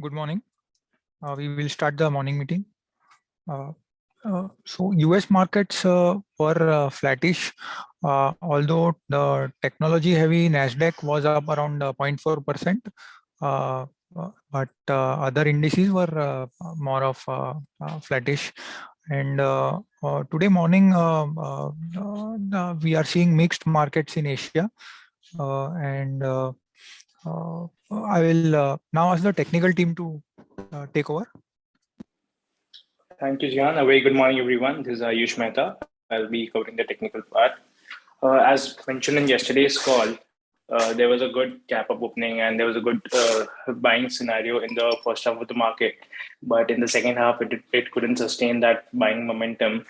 Good morning. We will start the morning meeting. So US markets were flattish, although the technology-heavy Nasdaq was up around 0.4%, but other indices were more of flattish. And today morning, we are seeing mixed markets in Asia, and I will now ask the technical team to take over. Thank you, Jihan. A very good morning, everyone. This is Ayush Mehta. I'll be covering the technical part. As mentioned in yesterday's call, there was a good gap up opening and there was a good buying scenario in the first half of the market. But in the second half, it couldn't sustain that buying momentum.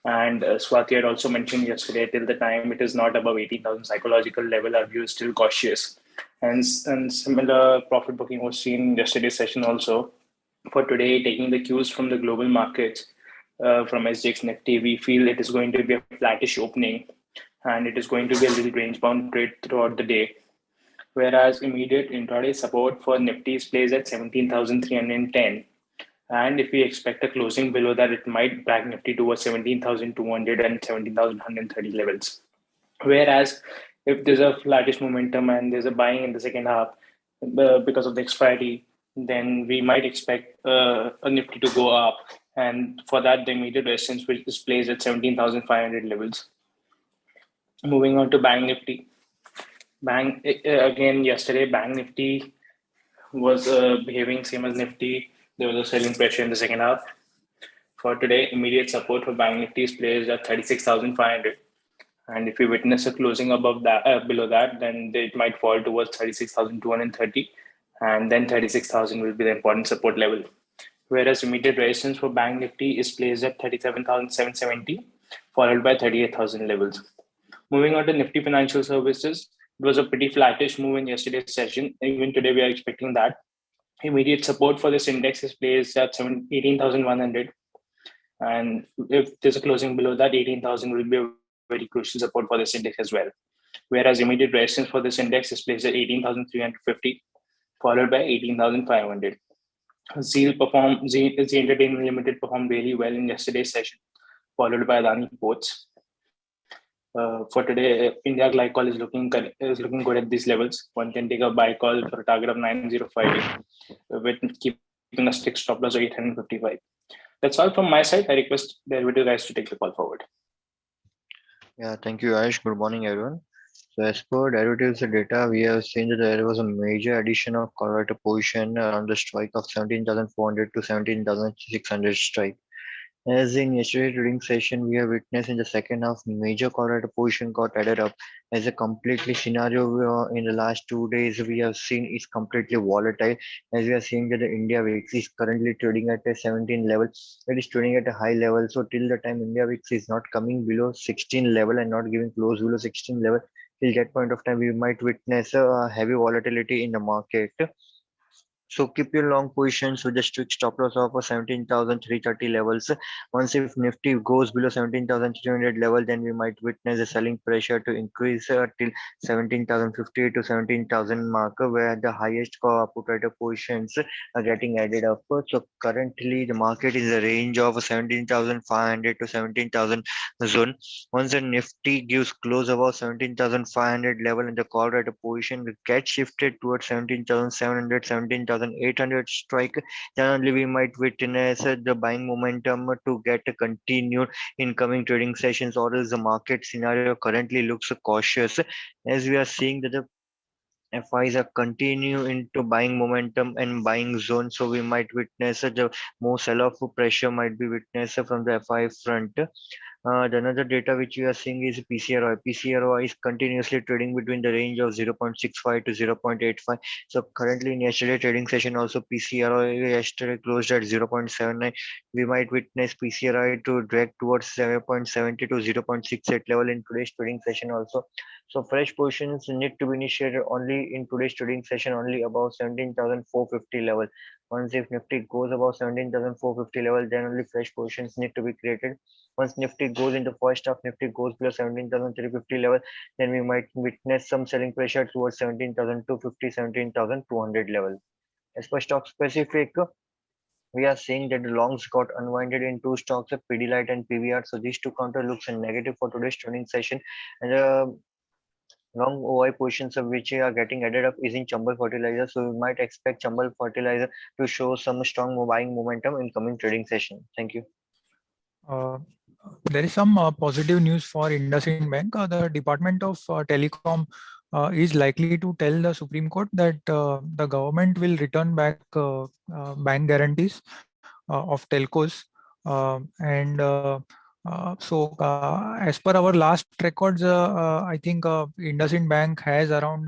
And Swati had also mentioned yesterday, till the time it is not above 18,000 psychological level, our view is still cautious. And similar profit booking was seen in yesterday's session also. For today, taking the cues from the global markets, from SGX Nifty, we feel it is going to be a flattish opening and it is going to be a little range bound trade throughout the day. Whereas immediate intraday support for Nifty is placed at 17,310. And if we expect a closing below that, it might drag Nifty towards 17,200 and 17,130 levels. Whereas if there's a flattish momentum and there's a buying in the second half because of the expiry, then we might expect a Nifty to go up. And for that, the immediate resistance which is placed at 17,500 levels. Moving on to Bank Nifty. Again, yesterday, Bank Nifty was behaving same as Nifty. There was a selling pressure in the second half. For today, immediate support for Bank Nifty is placed at 36,500. And if we witness a closing above that, below that, then it might fall towards 36,230. And then 36,000 will be the important support level. Whereas immediate resistance for Bank Nifty is placed at 37,770, followed by 38,000 levels. Moving on to Nifty Financial Services, it was a pretty flattish move in yesterday's session. Even today, we are expecting that. Immediate support for this index is placed at 18,100. And if there's a closing below that, 18,000 will be a very crucial support for this index as well. Whereas immediate resistance for this index is placed at 18,350, followed by 18,500. Zeal Entertainment Limited performed really well in yesterday's session, followed by Adani Ports. For today, India Glycol is looking good at these levels. One can take a buy call for a target of 9058 with keeping a strict stop loss of 855. That's all from my side. I request derivative guys to take the call forward. Yeah, thank you, Ash. Good morning, everyone. So as per derivatives data, we have seen that there was a major addition of correlated position around the strike of 17,400 to 17,600 strike. As in yesterday's trading session, we have witnessed in the second half, major correlated position got added up as a completely scenario in the last 2 days we have seen is completely volatile, as we are seeing that the India VIX is currently trading at a 17 level. It is trading at a high level. So till the time India VIX is not coming below 16 level and not giving close below 16 level, till that point of time, we might witness a heavy volatility in the market. So keep your long positions with a strict stop loss of 17,330 levels. Once if Nifty goes below 17,300 level, then we might witness a selling pressure to increase till 17,050 to 17,000 marker, where the highest put writer positions are getting added up. So currently the market is a range of 17,500 to 17,000 zone. Once the Nifty gives close above 17,500 level and the call writer position gets shifted towards 17,700, 17,800 strike, then only we might witness the buying momentum to get continued in coming trading sessions, or else the market scenario currently looks cautious, as we are seeing that the FIs are continue into buying momentum and buying zone. So we might witness the more sell-off pressure might be witnessed from the FI front. The another data which we are seeing is PCROI. PCROI is continuously trading between the range of 0.65 to 0.85. So currently in yesterday trading session also PCROI yesterday closed at 0.79. We might witness PCROI to drag towards 0.70 to 0.68 level in today's trading session also. So fresh positions need to be initiated only in today's trading session only above 17,450 level. Once if Nifty goes above 17,450 level, then only fresh positions need to be created. Once Nifty goes into first half, Nifty goes below 17,350 level, then we might witness some selling pressure towards 17,250, 17,200 level. As per stock specific, we are seeing that the longs got unwinded in two stocks, Pidilite and PVR. So these two counter looks negative for today's trading session, and long OI positions of which are getting added up is in Chambal Fertilizer. So we might expect Chambal Fertilizer to show some strong buying momentum in coming trading session. Thank you. There is some positive news for IndusInd Bank. The Department of Telecom is likely to tell the Supreme Court that the government will return back bank guarantees of telcos. As per our last records, I think IndusInd Bank has around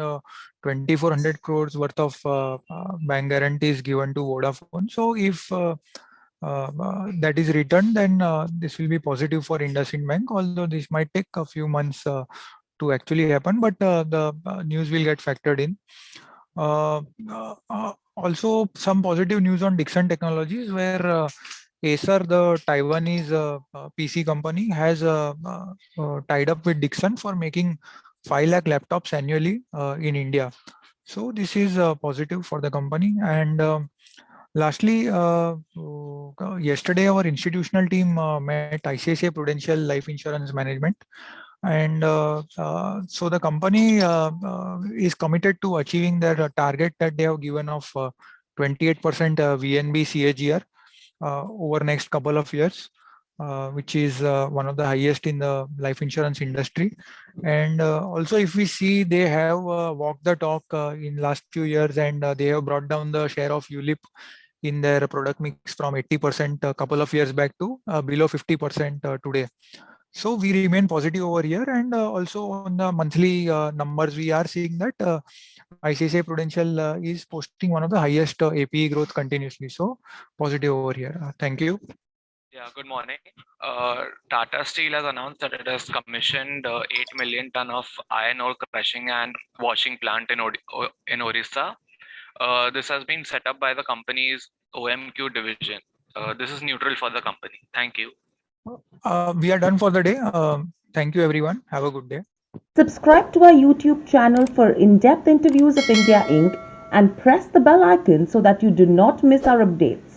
2,400 crores worth of bank guarantees given to Vodafone. So if that is returned, then this will be positive for IndusInd Bank, although this might take a few months to actually happen, but the news will get factored in. Also, some positive news on Dixon Technologies, where Acer, the Taiwanese PC company, has tied up with Dixon for making 5 lakh laptops annually in India. So this is positive for the company. And lastly, yesterday our institutional team met ICICI Prudential Life Insurance Management. And so the company is committed to achieving their target that they have given of 28% VNB CAGR over next couple of years, which is one of the highest in the life insurance industry. And also, if we see, they have walked the talk in last few years, and they have brought down the share of ULIP in their product mix from 80% a couple of years back to below 50% today. So we remain positive over here, and also on the monthly numbers, we are seeing that ICICI Prudential is posting one of the highest APE growth continuously. So positive over here. Thank you. Yeah, good morning. Tata Steel has announced that it has commissioned 8 million ton of iron ore crushing and washing plant in Orissa. This has been set up by the company's OMQ division. This is neutral for the company. Thank you. We are done for the day. Thank you, everyone. Have a good day. Subscribe to our YouTube channel for in-depth interviews of India Inc. and press the bell icon so that you do not miss our updates.